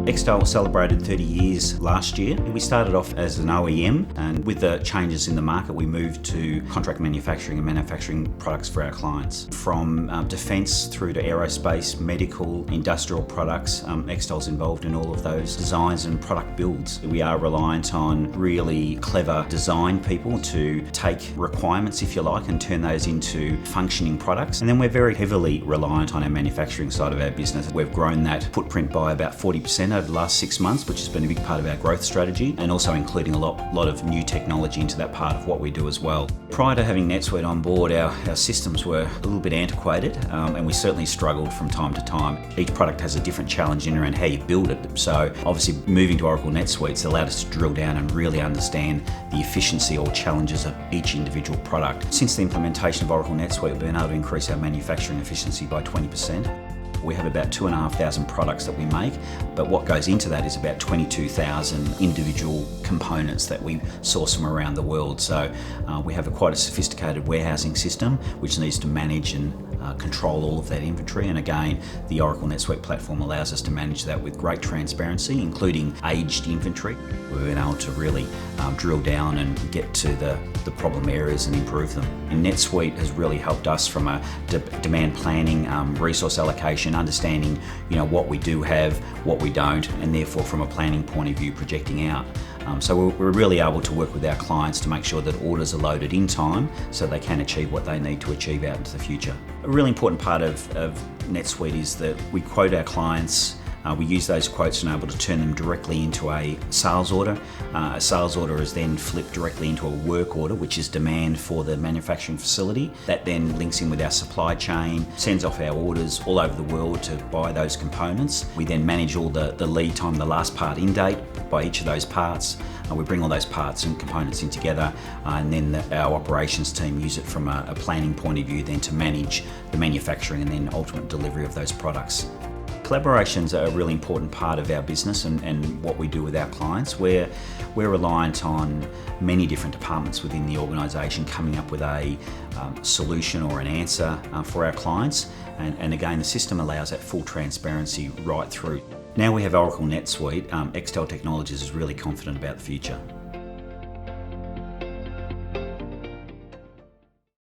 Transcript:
Extel celebrated 30 years last year. We started off as an OEM, and with the changes in the market, we moved to contract manufacturing and manufacturing products for our clients. From defence through to aerospace, medical, industrial products, Extel's involved in all of those designs and product builds. We are reliant on really clever design people to take requirements, if you like, and turn those into functioning products. And then we're very heavily reliant on our manufacturing side of our business. We've grown that footprint by about 40% over the last 6 months, which has been a big part of our growth strategy, and also including a lot of new technology into that part of what we do as well. Prior to having NetSuite on board, our systems were a little bit antiquated, and we certainly struggled from time to time. Each product has a different challenge in around how you build it. So obviously moving to Oracle NetSuite's allowed us to drill down and really understand the efficiency or challenges of each individual product. Since the implementation of Oracle NetSuite, we've been able to increase our manufacturing efficiency by 20%. We have about 2,500 products that we make, but what goes into that is about 22,000 individual components that we source from around the world. So we have quite a sophisticated warehousing system which needs to manage and control all of that inventory, and again the Oracle NetSuite platform allows us to manage that with great transparency, including aged inventory. We've been able to really drill down and get to the problem areas and improve them. And NetSuite has really helped us from a demand planning, resource allocation, understanding what we do have, what we don't, and therefore from a planning point of view projecting out. So we're really able to work with our clients to make sure that orders are loaded in time so they can achieve what they need to achieve out into the future. A really important part of NetSuite is that we quote our clients. We use those quotes and are able to turn them directly into a sales order. A sales order is then flipped directly into a work order, which is demand for the manufacturing facility. That then links in with our supply chain, sends off our orders all over the world to buy those components. We then manage all the lead time, the last part in date by each of those parts. We bring all those parts and components in together, and then our operations team use it from a planning point of view then to manage the manufacturing and then ultimate delivery of those products. Collaboration's a really important part of our business and what we do with our clients. We're reliant on many different departments within the organisation coming up with a solution or an answer for our clients, and again the system allows that full transparency right through. Now we have Oracle NetSuite, Extel Technologies is really confident about the future.